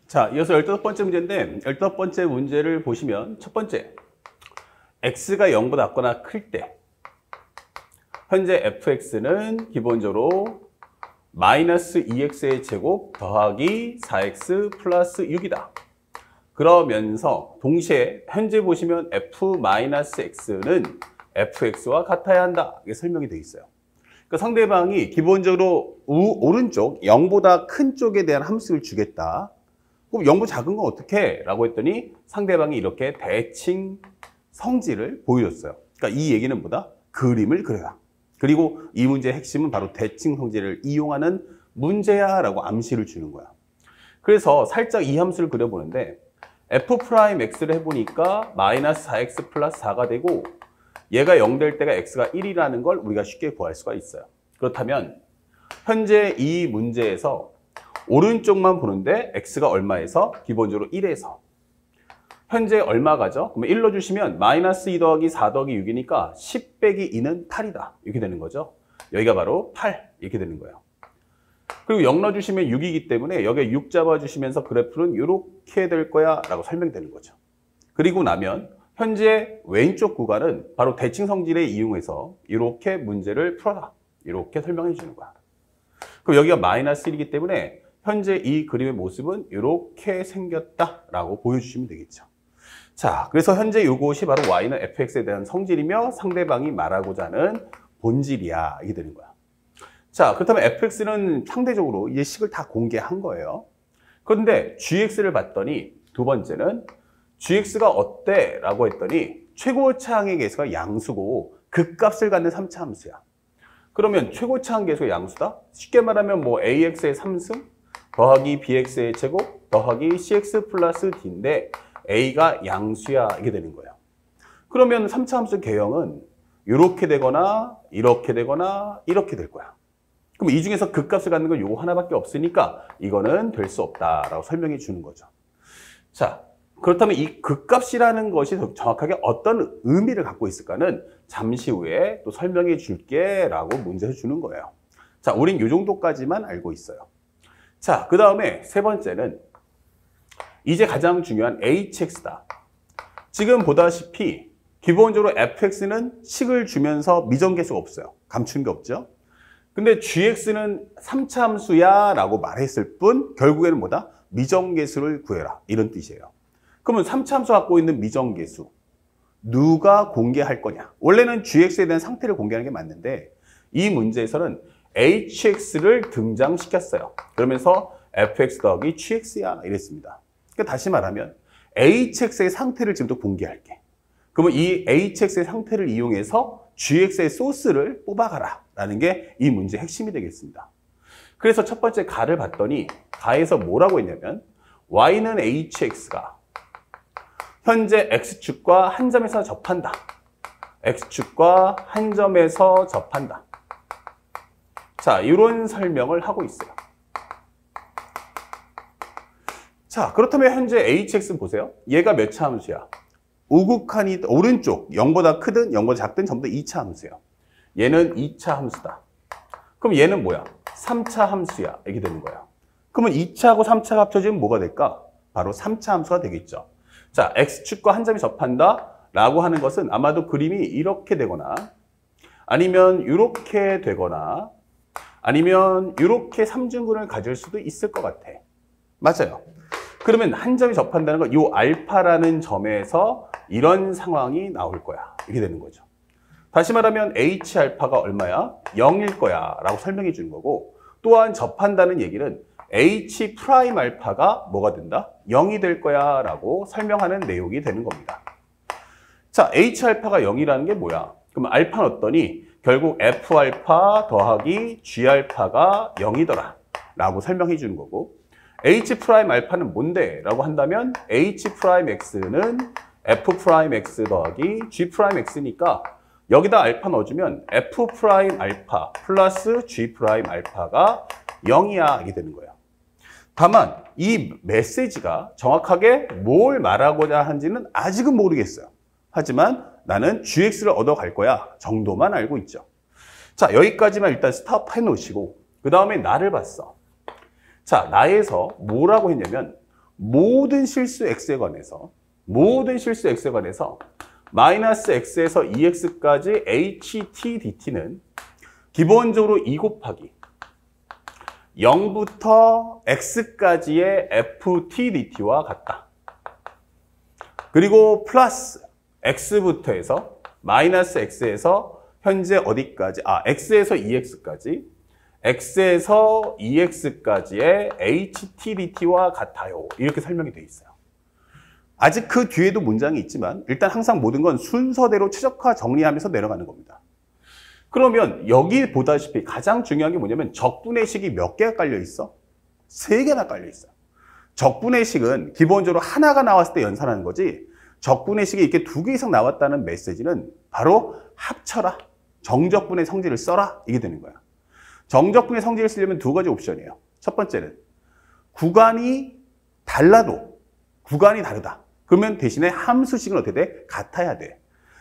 자, 이어서 15번째 문제인데 15번째 문제를 보시면 첫 번째, x가 0보다 작거나 클 때 현재 fx는 기본적으로 마이너스 2x의 제곱 더하기 4x 플러스 6이다. 그러면서 동시에 현재 보시면 f-x는 fx와 같아야 한다. 이게 설명이 되어 있어요. 그러니까 상대방이 기본적으로 오른쪽 0보다 큰 쪽에 대한 함수를 주겠다. 그럼 0보다 작은 건 어떻게? 라고 했더니 상대방이 이렇게 대칭 성질을 보여줬어요. 그러니까 이 얘기는 뭐다? 그림을 그려라. 그리고 이 문제의 핵심은 바로 대칭 성질을 이용하는 문제야 라고 암시를 주는 거야. 그래서 살짝 이 함수를 그려보는데 f'x를 해보니까 마이너스 4x 플러스 4가 되고 얘가 0 될 때가 x가 1이라는 걸 우리가 쉽게 구할 수가 있어요. 그렇다면 현재 이 문제에서 오른쪽만 보는데 x가 얼마에서? 기본적으로 1에서 현재 얼마가죠? 그러면 1로 주시면 마이너스 2 더하기 4 더하기 6이니까 10 빼기 2는 8이다. 이렇게 되는 거죠. 여기가 바로 8 이렇게 되는 거예요. 그리고 0 넣어주시면 6이기 때문에 여기에 6 잡아주시면서 그래프는 이렇게 될 거야 라고 설명되는 거죠. 그리고 나면 현재 왼쪽 구간은 바로 대칭 성질을 이용해서 이렇게 문제를 풀어라. 이렇게 설명해 주는 거야. 그럼 여기가 마이너스 1이기 때문에 현재 이 그림의 모습은 이렇게 생겼다라고 보여주시면 되겠죠. 자, 그래서 현재 이것이 바로 y는 fx에 대한 성질이며 상대방이 말하고자 하는 본질이야. 이게 되는 거야. 자, 그렇다면 fx는 상대적으로 이 식을 다 공개한 거예요. 그런데 gx를 봤더니 두 번째는 gx가 어때? 라고 했더니 최고차항의 계수가 양수고 극값을 갖는 3차 함수야. 그러면 최고차항 계수가 양수다? 쉽게 말하면 뭐 ax의 3승 더하기 bx의 제곱 더하기 cx 플러스 d인데 a가 양수야. 이게 되는 거예요. 그러면 3차 함수 개형은 이렇게 되거나 이렇게 되거나 이렇게 될 거야. 그럼 이 중에서 극값을 갖는 건 요거 하나밖에 없으니까 이거는 될 수 없다라고 설명해 주는 거죠. 자, 그렇다면 이 극값이라는 것이 정확하게 어떤 의미를 갖고 있을까는 잠시 후에 또 설명해 줄게 라고 문제를 주는 거예요. 자, 우린 이 정도까지만 알고 있어요. 자, 그 다음에 세 번째는 이제 가장 중요한 hx다. 지금 보다시피 기본적으로 fx는 식을 주면서 미정계수가 없어요. 감춘 게 없죠. 근데 gx는 3차 함수야 라고 말했을 뿐 결국에는 뭐다? 미정계수를 구해라. 이런 뜻이에요. 그러면 3차 함수 갖고 있는 미정계수 누가 공개할 거냐? 원래는 gx에 대한 상태를 공개하는 게 맞는데 이 문제에서는 hx를 등장시켰어요. 그러면서 fx 더하기 gx야 이랬습니다. 그러니까 다시 말하면 hx의 상태를 지금부터 공개할게. 그러면 이 hx의 상태를 이용해서 gx의 소스를 뽑아가라 라는 게 이 문제의 핵심이 되겠습니다. 그래서 첫 번째 가를 봤더니 가에서 뭐라고 했냐면 y는 hx가 현재 x축과 한 점에서 접한다. x축과 한 점에서 접한다. 자, 이런 설명을 하고 있어요. 자, 그렇다면 현재 hx 보세요. 얘가 몇 차 함수야? 우극한이 오른쪽 0보다 크든 0보다 작든 전부 다 2차 함수예요. 얘는 2차 함수다. 그럼 얘는 뭐야? 3차 함수야. 이렇게 되는 거예요. 그러면 2차하고 3차가 합쳐지면 뭐가 될까? 바로 3차 함수가 되겠죠. 자, x축과 한 점이 접한다 라고 하는 것은 아마도 그림이 이렇게 되거나 아니면 이렇게 되거나 아니면 이렇게 삼중근을 가질 수도 있을 것 같아. 맞아요. 그러면 한 점이 접한다는 건 이 알파라는 점에서 이런 상황이 나올 거야. 이렇게 되는 거죠. 다시 말하면 H알파가 얼마야? 0일 거야 라고 설명해 주는 거고 또한 접한다는 얘기는 H 프라임 알파가 뭐가 된다? 0이 될 거야 라고 설명하는 내용이 되는 겁니다. 자, H알파가 0이라는 게 뭐야? 그럼 알파는 어떠니? 결국 F알파 더하기 G알파가 0이더라 라고 설명해 주는 거고 H 프라임 알파는 뭔데? 라고 한다면 H 프라임 X는 F 프라임 X 더하기 G 프라임 X니까 여기다 알파 넣어주면 F 프라임 알파 플러스 G 프라임 알파가 0이야 이게 되는 거예요. 다만 이 메시지가 정확하게 뭘 말하고자 하는지는 아직은 모르겠어요. 하지만 나는 GX를 얻어갈 거야 정도만 알고 있죠. 자, 여기까지만 일단 스탑 해놓으시고 그 다음에 나를 봤어. 자, 나에서 뭐라고 했냐면 모든 실수 x에 관해서 마이너스 x에서 2x까지 ht dt는 기본적으로 2 곱하기 0부터 x까지의 ft dt와 같다. 그리고 플러스 x부터 해서 마이너스 x에서 현재 어디까지? x에서 2x까지 x에서 2x까지의 ht dt와 같아요. 이렇게 설명이 되어 있어요. 아직 그 뒤에도 문장이 있지만 일단 항상 모든 건 순서대로 최적화 정리하면서 내려가는 겁니다. 그러면 여기 보다시피 가장 중요한 게 뭐냐면 적분의식이 몇 개가 깔려 있어? 3개나 깔려 있어요. 적분의식은 기본적으로 하나가 나왔을 때 연산하는 거지, 적분의식이 이렇게 2개 이상 나왔다는 메시지는 바로 합쳐라, 정적분의 성질을 써라, 이게 되는 거야. 정적분의 성질을 쓰려면 2가지 옵션이에요. 첫 번째는 구간이 달라도 구간이 다르다. 그러면 대신에 함수식은 어떻게 돼? 같아야 돼.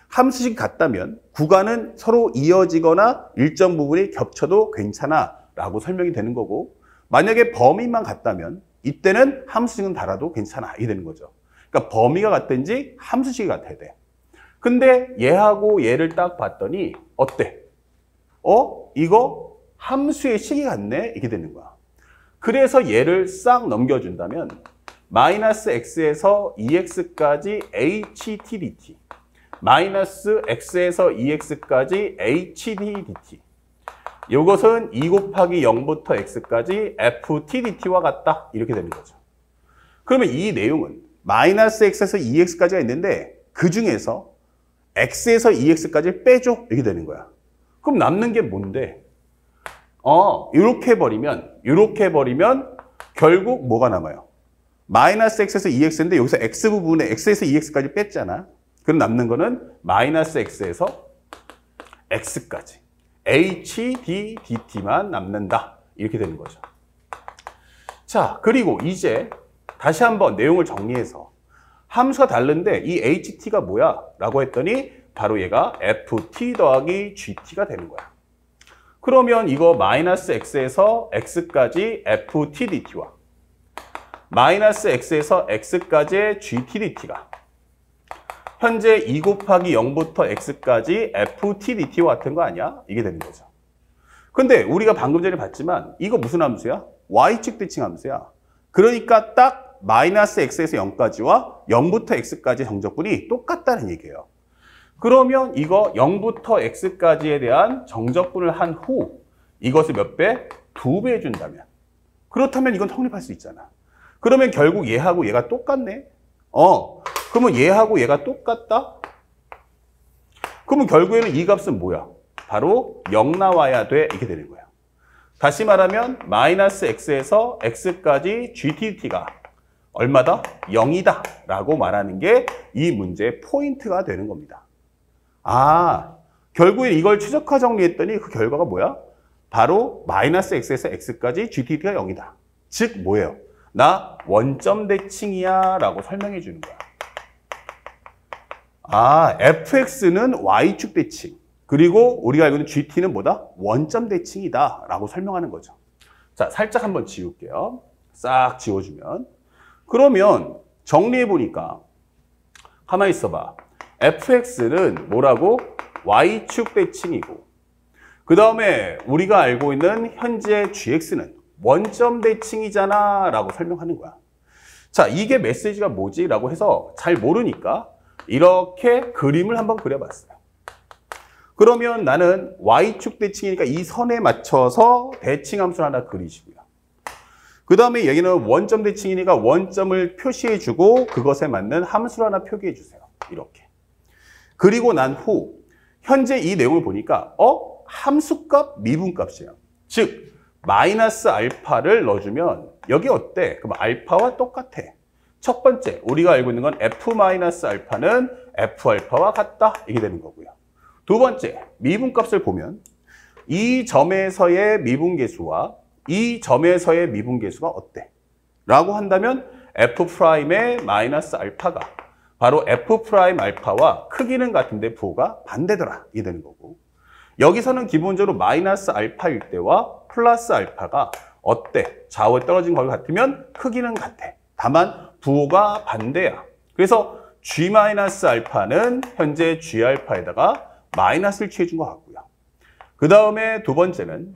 함수식이 같다면 구간은 서로 이어지거나 일정 부분이 겹쳐도 괜찮아 라고 설명이 되는 거고, 만약에 범위만 같다면 이때는 함수식은 달아도 괜찮아 이게 되는 거죠. 그러니까 범위가 같든지 함수식이 같아야 돼. 근데 얘하고 얘를 딱 봤더니 어때? 이거 함수의 식이 같네? 이게 되는 거야. 그래서 얘를 싹 넘겨준다면 마이너스 x에서 2x까지 ht dt 마이너스 x에서 2x까지 ht dt 이것은 2 곱하기 0부터 x까지 ft dt와 같다. 이렇게 되는 거죠. 그러면 이 내용은 마이너스 x에서 2x까지가 있는데 그 중에서 x에서 2x까지 빼줘. 이렇게 되는 거야. 그럼 남는 게 뭔데? 이렇게 버리면 결국 뭐가 남아요? 마이너스 x에서 2x인데 여기서 x 부분에 x에서 2x까지 뺐잖아. 그럼 남는 거는 마이너스 x에서 x까지 h, d, dt만 남는다. 이렇게 되는 거죠. 자, 그리고 이제 다시 한번 내용을 정리해서 함수가 다른데 이 ht가 뭐야? 라고 했더니 바로 얘가 ft 더하기 gt가 되는 거야. 그러면 이거 마이너스 x에서 x까지 ft dt와 마이너스 x에서 x까지의 gt dt가 현재 2 곱하기 0부터 x까지 ft dt와 같은 거 아니야? 이게 되는 거죠. 근데 우리가 방금 전에 봤지만 이거 무슨 함수야? y축 대칭 함수야. 그러니까 딱 마이너스 x에서 0까지와 0부터 x까지 정적분이 똑같다는 얘기예요. 그러면 이거 0부터 x까지에 대한 정적분을 한 후 이것을 몇 배? 2배 해준다면, 그렇다면 이건 성립할 수 있잖아. 그러면 결국 얘하고 얘가 똑같네? 그러면 얘하고 얘가 똑같다? 그러면 결국에는 이 값은 뭐야? 바로 0 나와야 돼. 이렇게 되는 거야. 다시 말하면 마이너스 x에서 x까지 gt가 얼마다? 0이다 라고 말하는 게 이 문제의 포인트가 되는 겁니다. 결국에 이걸 최적화 정리했더니 그 결과가 뭐야? 바로 마이너스 x에서 x까지 gt가 0이다. 즉 뭐예요? 나 원점 대칭이야 라고 설명해 주는 거야. fx는 y축 대칭, 그리고 우리가 알고 있는 gt는 뭐다? 원점 대칭이다 라고 설명하는 거죠. 자, 살짝 한번 지울게요. 싹 지워주면. 그러면 정리해 보니까 가만히 있어봐. fx는 뭐라고? y축 대칭이고, 그 다음에 우리가 알고 있는 현재 gx는 원점 대칭이잖아 라고 설명하는 거야. 자, 이게 메시지가 뭐지? 라고 해서 잘 모르니까 이렇게 그림을 한번 그려봤어요. 그러면 나는 y축 대칭이니까 이 선에 맞춰서 대칭함수를 하나 그리시고요. 그 다음에 여기는 원점 대칭이니까 원점을 표시해주고 그것에 맞는 함수를 하나 표기해주세요. 이렇게. 그리고 난 후 현재 이 내용을 보니까 함수값 미분값이에요. 즉 마이너스 알파를 넣어주면 여기 어때? 그럼 알파와 똑같아. 첫 번째, 우리가 알고 있는 건 f 마이너스 알파는 f 알파와 같다. 이게 되는 거고요. 두 번째, 미분값을 보면 이 점에서의 미분계수와 이 점에서의 미분계수가 어때? 라고 한다면 f 프라임의 마이너스 알파가 바로 f 프라임 알파와 크기는 같은데 부호가 반대더라. 이게 되는 거고, 여기서는 기본적으로 마이너스 알파일 때와 플러스 알파가 어때? 좌우에 떨어진 걸 같으면 크기는 같아. 다만 부호가 반대야. 그래서 G-알파는 현재 G알파에다가 마이너스를 취해준 것 같고요. 그 다음에 두 번째는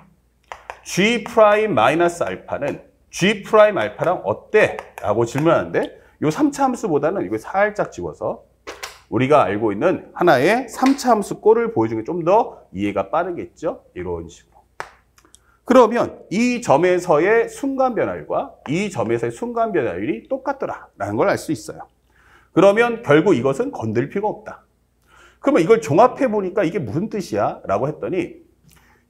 G'-알파는 G'-알파랑 어때? 라고 질문하는데 이 3차 함수보다는 이거 살짝 집어서 우리가 알고 있는 하나의 3차 함수 꼴을 보여주는 게 좀 더 이해가 빠르겠죠? 이런 식으로. 그러면 이 점에서의 순간 변화율과 이 점에서의 순간 변화율이 똑같더라 라는 걸 알 수 있어요. 그러면 결국 이것은 건들 필요가 없다. 그러면 이걸 종합해 보니까 이게 무슨 뜻이야? 라고 했더니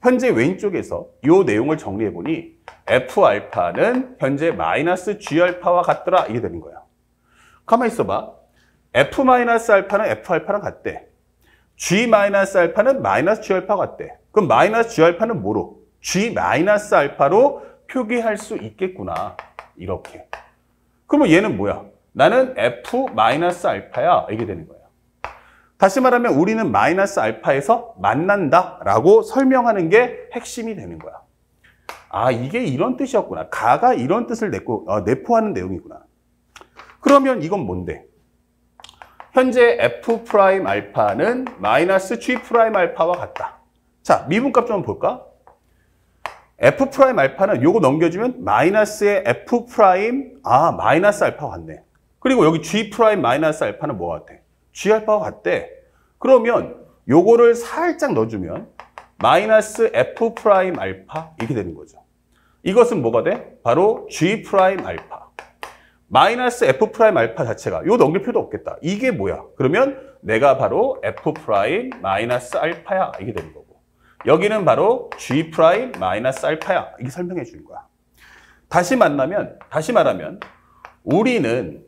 현재 왼쪽에서 이 내용을 정리해 보니 F알파는 현재 마이너스 G알파와 같더라 이게 되는 거야. 가만히 있어봐. F-알파는 F알파랑 같대. G-알파는 마이너스 G알파가 같대. 그럼 마이너스 G알파는 뭐로? G-알파로 표기할 수 있겠구나. 이렇게. 그러면 얘는 뭐야? 나는 F-알파야. 이게 되는 거야. 다시 말하면 우리는 마이너스 알파에서 만난다라고 설명하는 게 핵심이 되는 거야. 아, 이게 이런 뜻이었구나. 가가 이런 뜻을 내포하는 내용이구나. 그러면 이건 뭔데? 현재 F'알파는 마이너스 G'알파와 같다. 자, 미분값 좀 볼까? F'알파는 요거 넘겨주면 마이너스의 F', 마이너스 알파와 같네. 그리고 여기 G' 마이너스 알파는 뭐가 같아? G알파와 같대. 그러면 요거를 살짝 넣어주면 마이너스 F'알파 이렇게 되는 거죠. 이것은 뭐가 돼? 바로 G'알파. 마이너스 F'알파 자체가 요 넘길 필요도 없겠다. 이게 뭐야? 그러면 내가 바로 F' 마이너스 알파야. 이게 되는 거고. 여기는 바로 G' 마이너스 알파야. 이게 설명해 주는 거야. 다시 말하면 우리는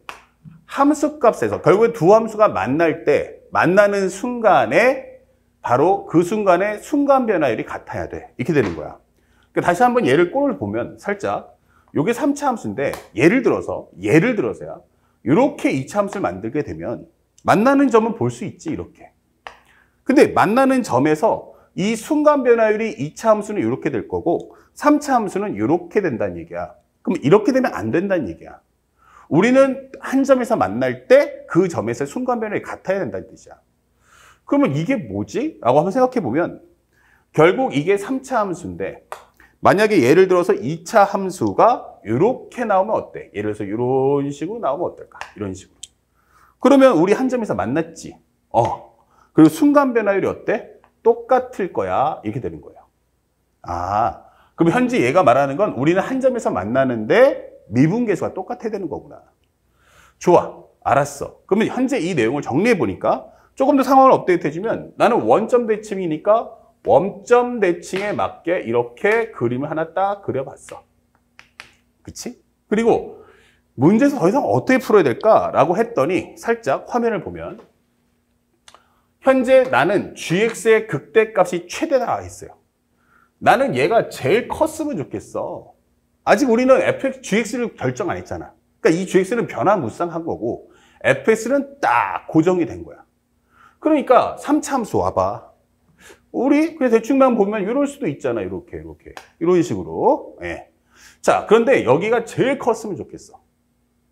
함수값에서 결국에 두 함수가 만날 때 만나는 순간에 바로 그 순간에 순간 변화율이 같아야 돼. 이렇게 되는 거야. 그러니까 다시 한번 꼴을 보면 살짝 요게 3차 함수인데 예를 들어서야 이렇게 2차 함수를 만들게 되면 만나는 점은 볼 수 있지 이렇게. 근데 만나는 점에서 이 순간 변화율이 2차 함수는 이렇게 될 거고 3차 함수는 이렇게 된다는 얘기야. 그럼 이렇게 되면 안 된다는 얘기야. 우리는 한 점에서 만날 때 그 점에서 순간 변화율이 같아야 된다는 뜻이야. 그러면 이게 뭐지? 라고 한번 생각해 보면 결국 이게 3차 함수인데 만약에 예를 들어서 2차 함수가 이렇게 나오면 어때? 예를 들어서 이런 식으로 나오면 어떨까? 이런 식으로. 그러면 우리 한 점에서 만났지. 그리고 순간 변화율이 어때? 똑같을 거야. 이렇게 되는 거예요. 아, 그럼 현재 얘가 말하는 건 우리는 한 점에서 만나는데 미분계수가 똑같아야 되는 거구나. 좋아. 알았어. 그러면 현재 이 내용을 정리해 보니까 조금 더 상황을 업데이트 해주면 나는 원점 대칭이니까 원점 대칭에 맞게 이렇게 그림을 하나 딱 그려봤어. 그치? 그리고 문제에서 더 이상 어떻게 풀어야 될까라고 했더니 살짝 화면을 보면 현재 나는 gx의 극대값이 최대다 했어요. 나는 얘가 제일 컸으면 좋겠어. 아직 우리는 fx, gx를 결정 안 했잖아. 그러니까 이 gx는 변화무쌍한 거고 fx는 딱 고정이 된 거야. 그러니까 3차 함수 와봐. 우리 그냥 대충만 보면 이럴 수도 있잖아. 이렇게 이런 식으로. 예. 자, 그런데 여기가 제일 컸으면 좋겠어.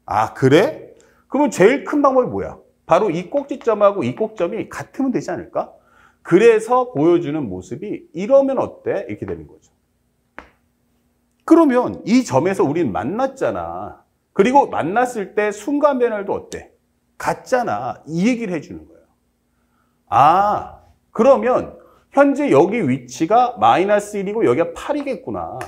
아, 그래? 그러면 제일 큰 방법이 뭐야? 바로 이 꼭지점하고 이 꼭점이 같으면 되지 않을까? 그래서 보여주는 모습이 이러면 어때? 이렇게 되는 거죠. 그러면 이 점에서 우린 만났잖아. 그리고 만났을 때 순간 변화율도 어때? 같잖아. 이 얘기를 해주는 거예요. 아, 그러면 현재 여기 위치가 마이너스 1이고 여기가 8이겠구나.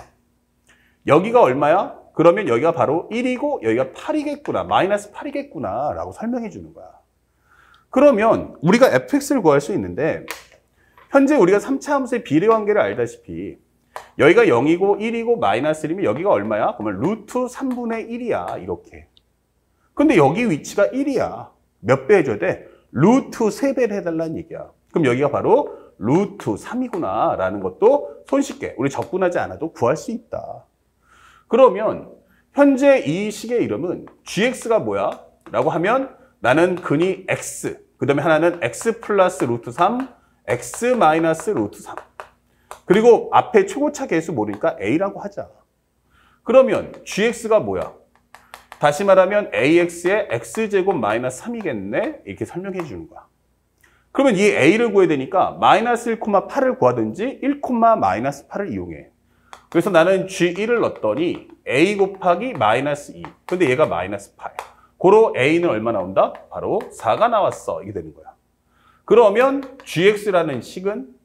여기가 얼마야? 그러면 여기가 바로 1이고 여기가 8이겠구나. 마이너스 8이겠구나. 라고 설명해 주는 거야. 그러면 우리가 fx를 구할 수 있는데 현재 우리가 3차 함수의 비례관계를 알다시피 여기가 0이고 1이고 마이너스 1이면 여기가 얼마야? 그러면 루트 3분의 1이야. 이렇게. 근데 여기 위치가 1이야. 몇 배 해줘야 돼? 루트 3배를 해달라는 얘기야. 그럼 여기가 바로 루트 3이구나 라는 것도 손쉽게 우리 접근하지 않아도 구할 수 있다. 그러면 현재 이 식의 이름은 gx가 뭐야? 라고 하면 나는 근이 x, 그 다음에 하나는 x 플러스 루트 3, x 마이너스 루트 3. 그리고 앞에 최고차 계수 모르니까 a라고 하자. 그러면 gx가 뭐야? 다시 말하면 AX의 X제곱 마이너스 3이겠네? 이렇게 설명해 주는 거야. 그러면 이 A를 구해야 되니까 마이너스 1,8을 구하든지 1, 마이너스 8을 이용해. 그래서 나는 G1을 넣었더니 A 곱하기 마이너스 2. 근데 얘가 마이너스 8. 고로 A는 얼마 나온다? 바로 4가 나왔어. 이게 되는 거야. 그러면 GX라는 식은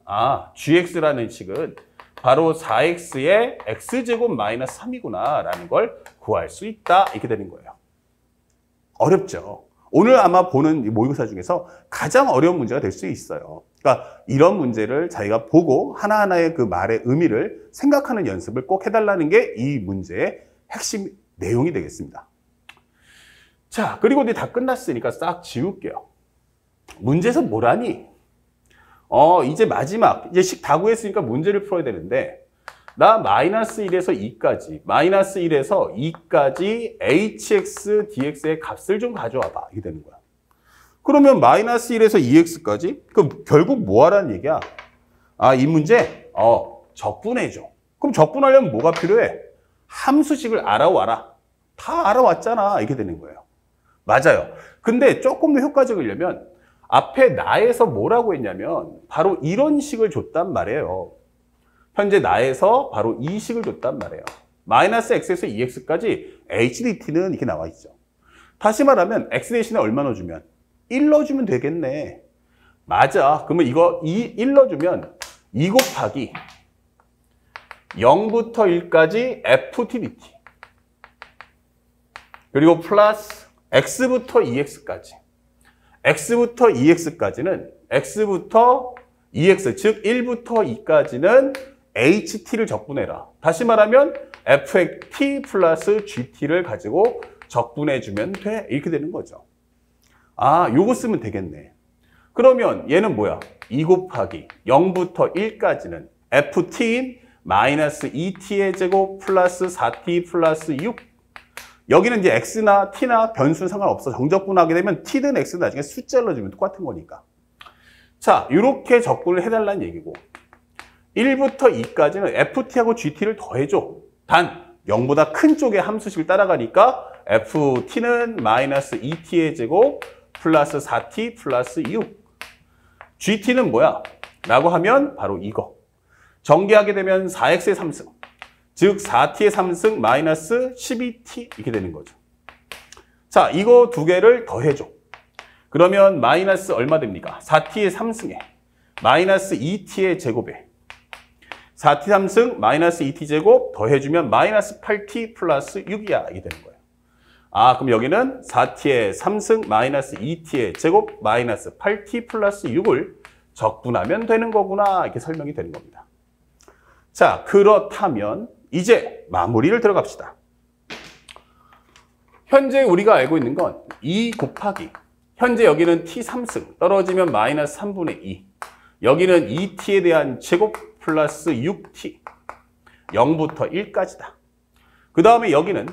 바로 4X의 X제곱 마이너스 3이구나 라는 걸 구할 수 있다. 이렇게 되는 거예요. 어렵죠? 오늘 아마 보는 모의고사 중에서 가장 어려운 문제가 될 수 있어요. 그러니까 이런 문제를 자기가 보고 하나하나의 그 말의 의미를 생각하는 연습을 꼭 해달라는 게 이 문제의 핵심 내용이 되겠습니다. 자, 그리고 이제 다 끝났으니까 싹 지울게요. 문제에서 뭐라니? 이제 마지막, 이제 식 다 구했으니까 문제를 풀어야 되는데, 나 마이너스 1에서 2까지, 마이너스 1에서 2까지 hx, dx의 값을 좀 가져와봐. 이게 되는 거야. 그러면 마이너스 1에서 2x까지? 그럼 결국 뭐 하라는 얘기야? 이 문제, 적분해줘. 그럼 적분하려면 뭐가 필요해? 함수식을 알아와라. 다 알아왔잖아. 이렇게 되는 거예요. 맞아요. 근데 조금 더 효과적이려면 앞에 나에서 뭐라고 했냐면 바로 이런 식을 줬단 말이에요. 현재 나에서 바로 이 식을 줬단 말이에요. 마이너스 x에서 2x까지 hdt는 이렇게 나와 있죠. 다시 말하면 x 대신에 얼마 넣어주면? 1 넣어주면 되겠네. 맞아. 그러면 이거 1 넣어주면 2 곱하기 0부터 1까지 ft dt 그리고 플러스 x부터 2x까지 x부터 2x까지는 x부터 2x 즉 1부터 2까지는 ht를 적분해라. 다시 말하면 fxt 플러스 gt를 가지고 적분해주면 돼. 이렇게 되는 거죠. 요거 쓰면 되겠네. 그러면 얘는 뭐야? 2 곱하기 0부터 1까지는 ft인 마이너스 2t의 제곱 플러스 4t 플러스 6. 여기는 이제 x나 t나 변수는 상관없어. 정적분하게 되면 t든 x든 나중에 숫자를 넣어주면 똑같은 거니까. 자, 이렇게 적분을 해달라는 얘기고 1부터 2까지는 ft하고 gt를 더해줘. 단 0보다 큰 쪽의 함수식을 따라가니까 ft는 마이너스 2t의 제곱 플러스 4t 플러스 6. gt는 뭐야? 라고 하면 바로 이거. 전개하게 되면 4x의 3승. 즉 4t의 3승 마이너스 12t 이렇게 되는 거죠. 자, 이거 두 개를 더해줘. 그러면 마이너스 얼마 됩니까? 4t의 3승에 마이너스 2t의 제곱에 4t 3승 마이너스 2t 제곱 더해주면 마이너스 8t 플러스 6이야. 이게 되는 거예요. 그럼 여기는 4t의 3승 마이너스 2t의 제곱 마이너스 8t 플러스 6을 적분하면 되는 거구나. 이렇게 설명이 되는 겁니다. 자, 그렇다면 이제 마무리를 들어갑시다. 현재 우리가 알고 있는 건 2 곱하기 현재 여기는 t 3승 떨어지면 마이너스 3분의 2 여기는 2t에 대한 제곱 플러스 6t 0부터 1까지다. 그 다음에 여기는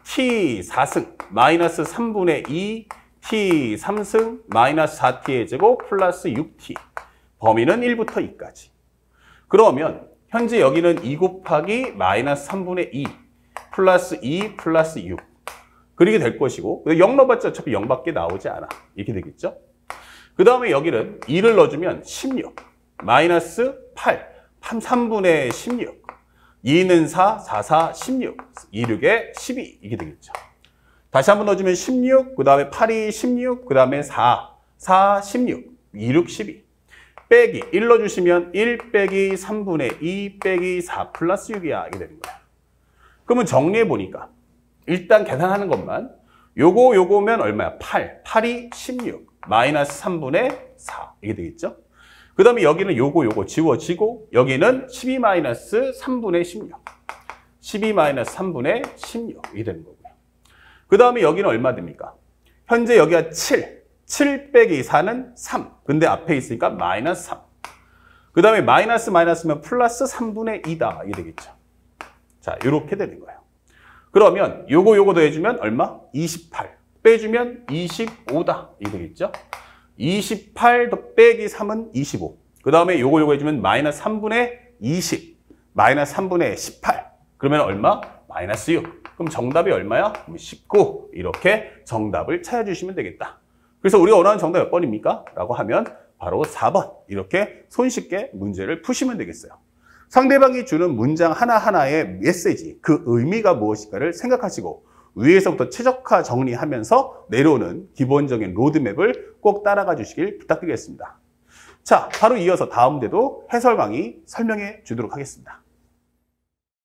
t 4승 마이너스 3분의 2 t 3승 마이너스 4t의 제곱 플러스 6t 범위는 1부터 2까지. 그러면 현재 여기는 2 곱하기 마이너스 3분의 2 플러스 2 플러스 6 그렇게 될 것이고 0 넣어봤자 어차피 0밖에 나오지 않아. 이렇게 되겠죠. 그 다음에 여기는 2를 넣어주면 16 마이너스 8 3분의 16 2는 4 4 4 16 2 6에 12 이게 되겠죠. 다시 한번 넣어주면 16 그 다음에 8이 16 그 다음에 4 4 16 2 6 12 빼기 1 넣어주시면 1 빼기 3분의 2 빼기 4 플러스 6이야. 이게 되는 거야. 그러면 정리해보니까 일단 계산하는 것만 요거면 얼마야? 8. 8이 16 마이너스 3분의 4 이게 되겠죠. 그 다음에 여기는 요거 지워지고 여기는 12 마이너스 3분의 16 12 마이너스 3분의 16 이게 되는 거고요. 그 다음에 여기는 얼마 됩니까? 현재 여기가 7 빼기 4는 3. 근데 앞에 있으니까 마이너스 3. 그 다음에 마이너스면 플러스 3분의 2다. 이게 되겠죠. 자, 이렇게 되는 거예요. 그러면 요거 더해주면 얼마? 28. 빼주면 25다. 이게 되겠죠. 28 더 빼기 3은 25. 그 다음에 요거 해주면 마이너스 3분의 20. 마이너스 3분의 18. 그러면 얼마? 마이너스 6. 그럼 정답이 얼마야? 19. 이렇게 정답을 찾아주시면 되겠다. 그래서 우리가 원하는 정답 몇 번입니까? 라고 하면 바로 4번. 이렇게 손쉽게 문제를 푸시면 되겠어요. 상대방이 주는 문장 하나하나의 메시지, 그 의미가 무엇일까를 생각하시고 위에서부터 최적화 정리하면서 내려오는 기본적인 로드맵을 꼭 따라가 주시길 부탁드리겠습니다. 자, 바로 이어서 다음 문제도 해설 강의 설명해 주도록 하겠습니다.